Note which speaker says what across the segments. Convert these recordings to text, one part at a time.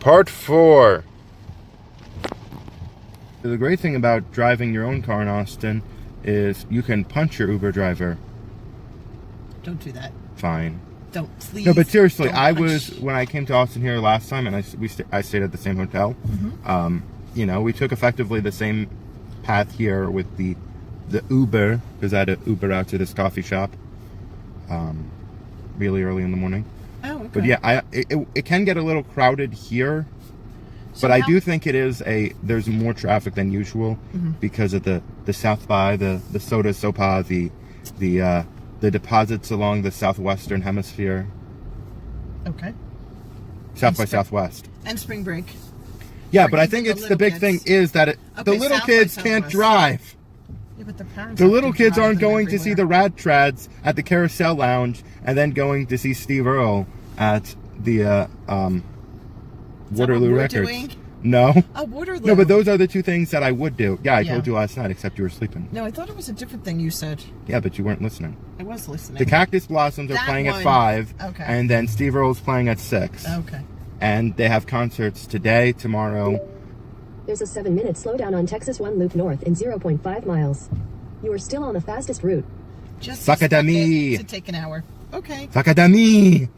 Speaker 1: Part 4. The great thing about driving your own car in Austin is you can punch your Uber driver.
Speaker 2: Don't do that.
Speaker 1: Fine.
Speaker 2: Don't, please.
Speaker 1: No, but seriously,
Speaker 2: don't
Speaker 1: when I came to Austin here last time, and I stayed at the same hotel.
Speaker 2: Mm-hmm.
Speaker 1: You know, we took effectively the same path here with the Uber, because I had to Uber out to this coffee shop really early in the morning.
Speaker 2: Oh, okay.
Speaker 1: But yeah, it can get a little crowded here.
Speaker 2: So
Speaker 1: but I do think there's more traffic than usual because of the South by, the Soda Sopa, the deposits along the southwestern hemisphere.
Speaker 2: Okay.
Speaker 1: South by Southwest.
Speaker 2: And spring break.
Speaker 1: Yeah, but I think it's the big thing is that the little kids can't drive.
Speaker 2: Yeah, but the parents
Speaker 1: The little kids aren't going to see the Rad Trads at the Carousel Lounge and then going to see Steve Earle at the Waterloo Records.
Speaker 2: Doing?
Speaker 1: No.
Speaker 2: Waterloo.
Speaker 1: No, but those are the two things that I would do. Yeah, I told you last night, except you were sleeping.
Speaker 2: No, I thought it was a different thing you said.
Speaker 1: Yeah, but you weren't listening.
Speaker 2: I was listening.
Speaker 1: The Cactus Blossoms are playing at 5.
Speaker 2: Okay.
Speaker 1: And then Steve Earle's playing at 6.
Speaker 2: Okay.
Speaker 1: And they have concerts today, tomorrow.
Speaker 3: There's a 7-minute slowdown on Texas 1 Loop North in 0.5 miles. You are still on the fastest route.
Speaker 2: Just
Speaker 1: Sakadami.
Speaker 2: to take an hour. Okay.
Speaker 1: Sakadami.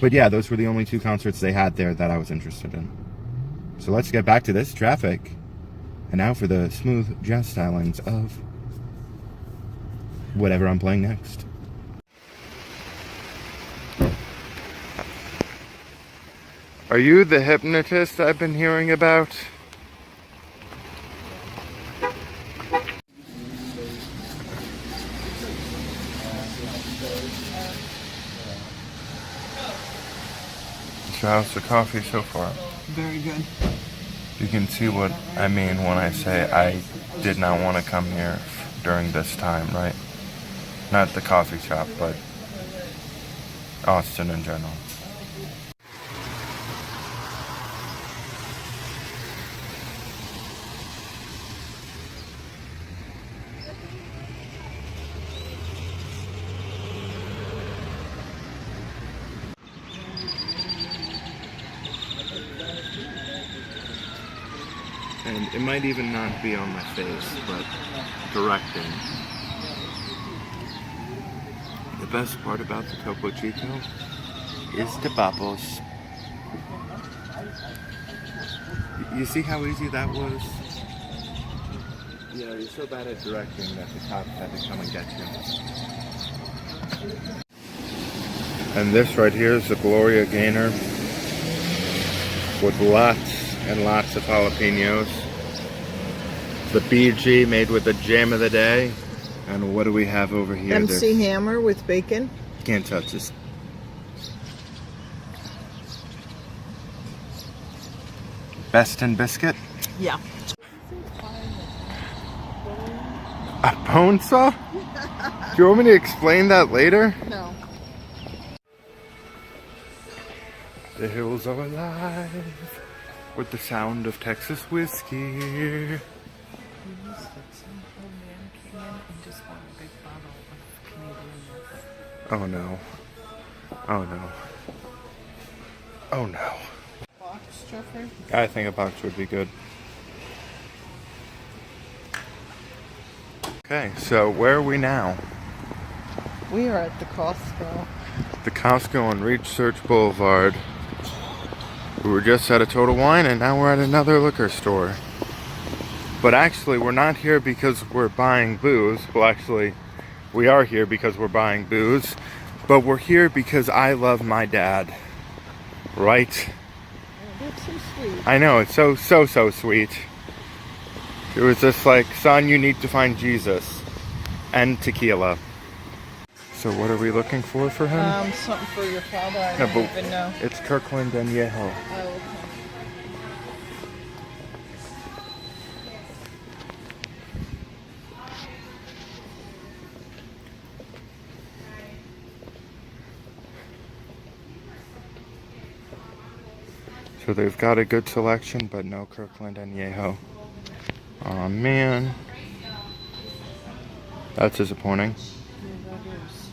Speaker 1: But yeah, those were the only 2 concerts they had there that I was interested in. So let's get back to this traffic. And now for the smooth jazz stylings of whatever I'm playing next. Are you the hypnotist I've been hearing about? So how's the coffee so far?
Speaker 2: Very good.
Speaker 1: You can see what I mean when I say I did not want to come here during this time, right? Not the coffee shop, but Austin in general. And it might even not be on my face, but directing. The best part about the Topo Chico is the bubbles. You see how easy that was? You know, you're so bad at directing that the cops had to come and get you. And this right here is the Gloria Gaynor with lots and lots of jalapenos. The BG made with the jam of the day. And what do we have over here?
Speaker 2: MC Hammer with bacon.
Speaker 1: Can't touch this. Best in biscuit?
Speaker 2: Yeah.
Speaker 1: A bone saw? Do you want me to explain that later?
Speaker 2: No.
Speaker 1: The hills are alive with the sound of Texas whiskey. Oh no. Oh no. Oh no.
Speaker 2: Box, Jeffrey?
Speaker 1: I think a box would be good. Okay, so where are we now?
Speaker 2: We are at the Costco.
Speaker 1: The Costco on Research Boulevard. We were just at a Total Wine and now we're at another liquor store. But actually we're not here because we're buying booze. Well, actually we are here because we're buying booze. But we're here because I love my dad. Right?
Speaker 2: That's so sweet.
Speaker 1: I know, it's so sweet. It was just like, son, you need to find Jesus. And tequila. So what are we looking for him?
Speaker 2: Something for your father. I
Speaker 1: No,
Speaker 2: don't
Speaker 1: but
Speaker 2: even know.
Speaker 1: it's Kirkland and Yeho.
Speaker 2: Oh, okay.
Speaker 1: So they've got a good selection, but no Kirkland and Yeho. Aw, man. That's disappointing.
Speaker 2: Yeah, that is.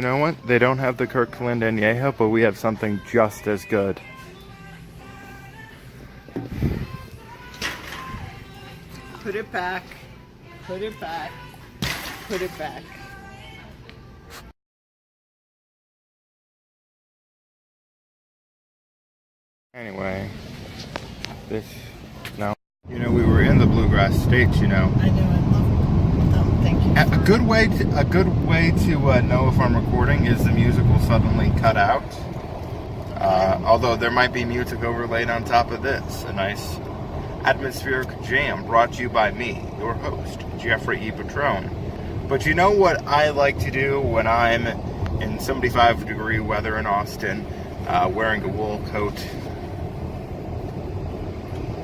Speaker 1: know what? They don't have the Kirkland Añejo, but we have something just as good.
Speaker 2: Put it back. Put it back. Put it back.
Speaker 1: Anyway, you know, we were in the Bluegrass States, you know.
Speaker 2: I know, I love them. Thank you.
Speaker 1: A good way to know if I'm recording is the music will suddenly cut out. Although there might be music overlaid on top of this. A nice atmospheric jam brought to you by me, your host, Jeffrey E. Patron. But you know what I like to do when I'm in 75-degree weather in Austin, wearing a wool coat?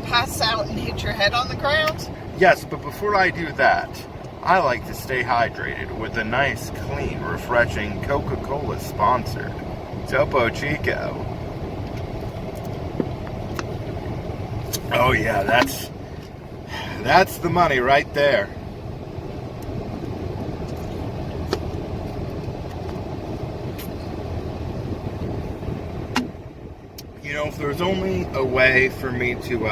Speaker 2: Pass out and hit your head on the ground?
Speaker 1: Yes, but before I do that, I like to stay hydrated with a nice, clean, refreshing Coca-Cola sponsored Topo Chico. Oh yeah, that's the money right there. You know, if there's only a way for me to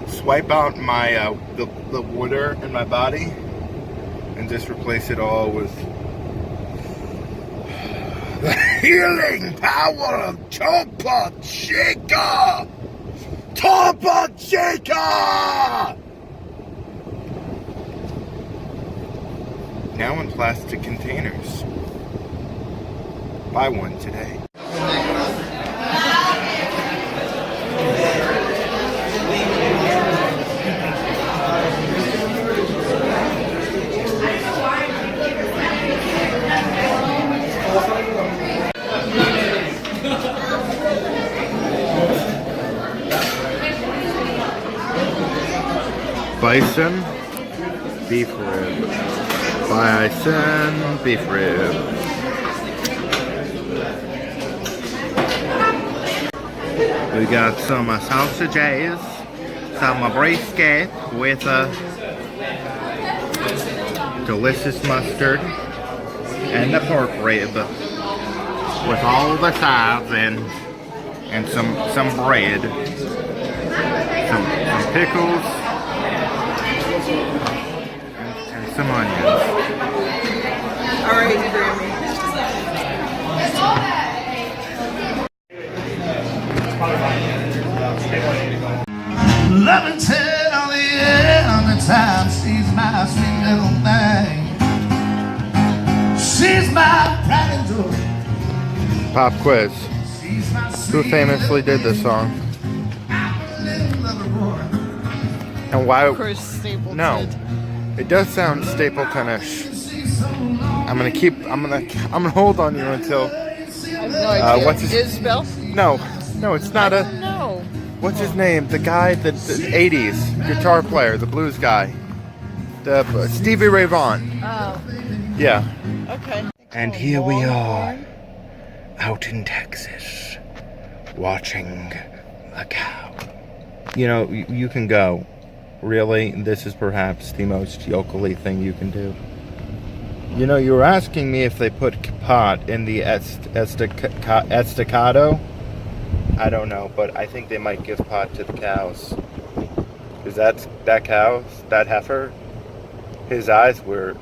Speaker 1: swipe out my the water in my body and just replace it all with the healing power of Topo Chico! Topo Chico! Now in plastic containers. Buy one today. Bison, beef rib. Bison, beef rib. We got some sausages, some brisket with a delicious mustard, and the pork rib with all the sides and some bread, some pickles. And some onions.
Speaker 2: All right, Grammy.
Speaker 4: 11:10 on the end of time. She's my sweet little thing. She's my pride and joy.
Speaker 1: Pop quiz.
Speaker 4: She's my
Speaker 1: Who famously did this song? And why?
Speaker 2: Of course, Stapleton.
Speaker 1: No, it does sound Stapleton-ish. I'm gonna hold on you until.
Speaker 2: I have no idea.
Speaker 1: What's his?
Speaker 2: Isabel?
Speaker 1: No, it's not a.
Speaker 2: No.
Speaker 1: What's his name? The guy, the 80s guitar player, the blues guy, the Stevie Ray Vaughan.
Speaker 2: Oh.
Speaker 1: Yeah.
Speaker 2: Okay.
Speaker 1: And here we are, out in Texas, watching a cow. You know, you can go. Really, this is perhaps the most yokel-y thing you can do. You know, you were asking me if they put pot in the estacado. I don't know, but I think they might give pot to the cows. Is that cow, that heifer? His eyes were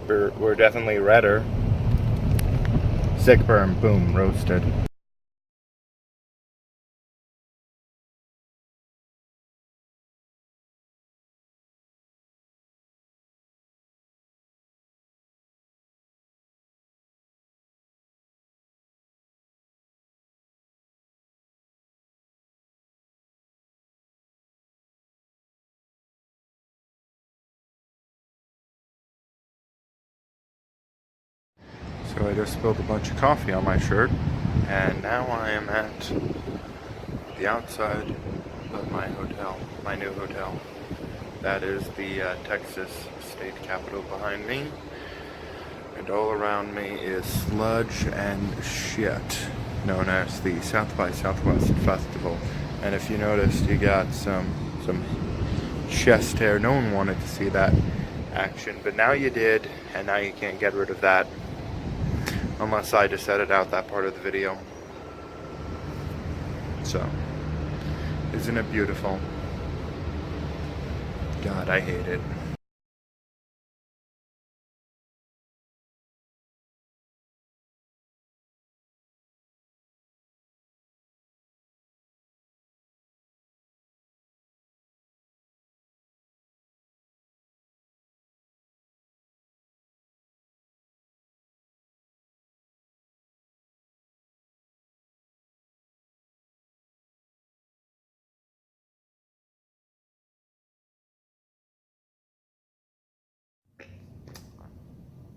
Speaker 1: definitely redder. Sick burn, boom, roasted. So I just spilled a bunch of coffee on my shirt, and now I am at the outside of my hotel, my new hotel. That is the Texas state capitol behind me, and all around me is sludge and shit, known as the South by Southwest Festival. And if you noticed, you got some chest hair. No one wanted to see that action, but now you did, and now you can't get rid of that. Unless I just edit out that part of the video. So, isn't it beautiful? God, I hate it.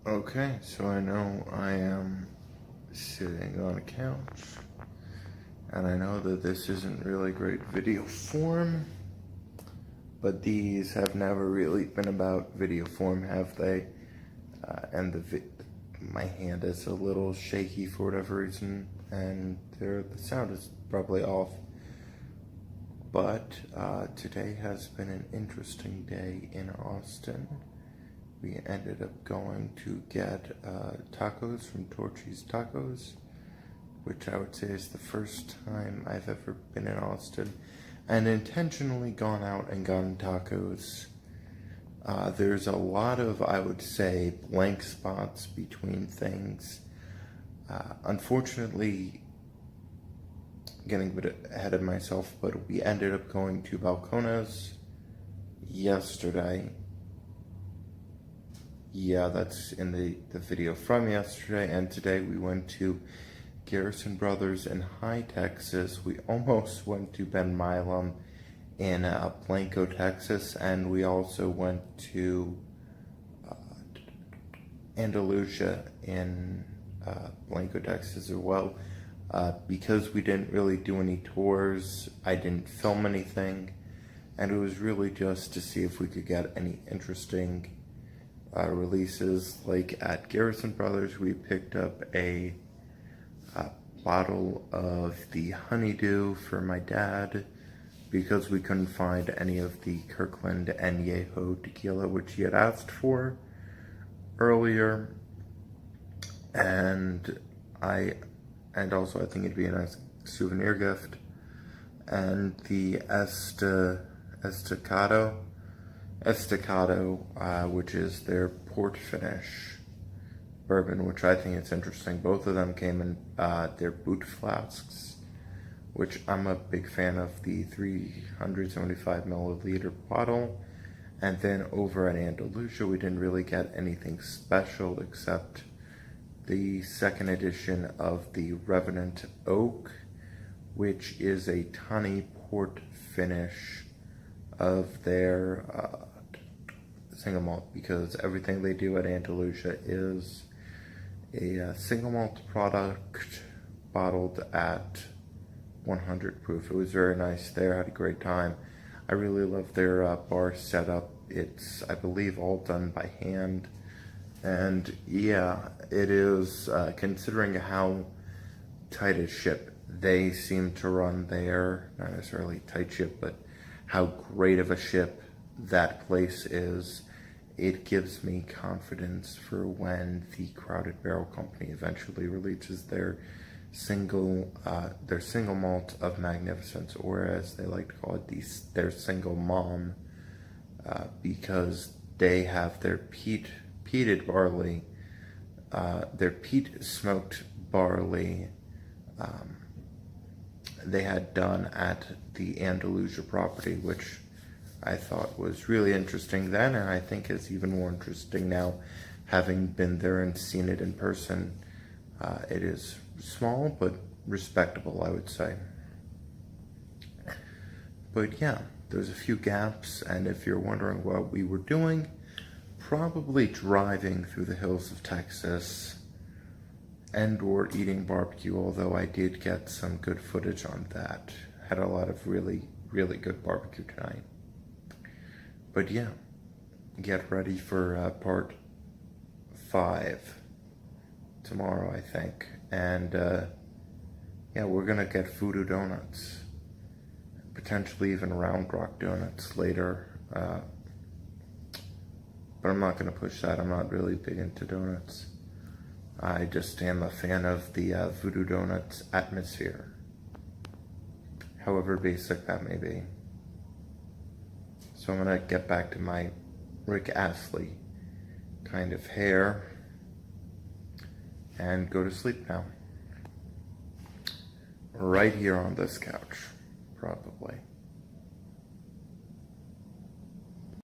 Speaker 1: Okay, so I know I am sitting on a couch, and I know that this isn't really great video form, but these have never really been about video form, have they? And my hand is a little shaky for whatever reason, and the sound is probably off. But today has been an interesting day in Austin. We ended up going to get tacos from Torchy's Tacos, which I would say is the first time I've ever been in Austin and intentionally gone out and gotten tacos. There's a lot of, I would say, blank spots between things. Unfortunately, getting a bit ahead of myself, but we ended up going to Balcones yesterday. Yeah, that's in the video from yesterday. And today we went to Garrison Brothers in High, Texas. We almost went to Ben Milam in Blanco, Texas. And we also went to Andalusia in Blanco, Texas as well. Because we didn't really do any tours, I didn't film anything. And it was really just to see if we could get any interesting releases. Like at Garrison Brothers, we picked up a bottle of the Honeydew for my dad because we couldn't find any of the Kirkland Añejo tequila, which he had asked for earlier. And also I think it'd be a nice souvenir gift. And the Estacado, which is their port finish bourbon, which I think is interesting. Both of them came in their boot flasks, which I'm a big fan of, the 375 milliliter bottle. And then over at Andalusia, we didn't really get anything special except the second edition of the Revenant Oak, which is a tawny port finish of their single malt, because everything they do at Andalusia is a single malt product bottled at 100 proof. It was very nice there. I had a great time. I really love their bar setup. It's, I believe, all done by hand. And yeah, it is, considering how tight a ship they seem to run there, not necessarily tight ship, but how great of a ship that place is, it gives me confidence for when the Crowded Barrel Company eventually releases their single malt of magnificence, or as they like to call it, their single mom, because they have their peated barley, their peat smoked barley, they had done at the Andalusia property, which I thought was really interesting then, and I think is even more interesting now, having been there and seen it in person. It is small, but respectable, I would say. But yeah, there's a few gaps, and if you're wondering what we were doing, probably driving through the hills of Texas and or eating barbecue, although I did get some good footage on that. Had a lot of really, really good barbecue tonight. But yeah, get ready for part 5 tomorrow, I think. And yeah, we're gonna get Voodoo Donuts, potentially even Round Rock Donuts later. But I'm not gonna push that. I'm not really big into donuts. I just am a fan of the Voodoo Donuts atmosphere, however basic that may be. So I'm gonna get back to my Rick Astley kind of hair and go to sleep now. Right here on this couch, probably.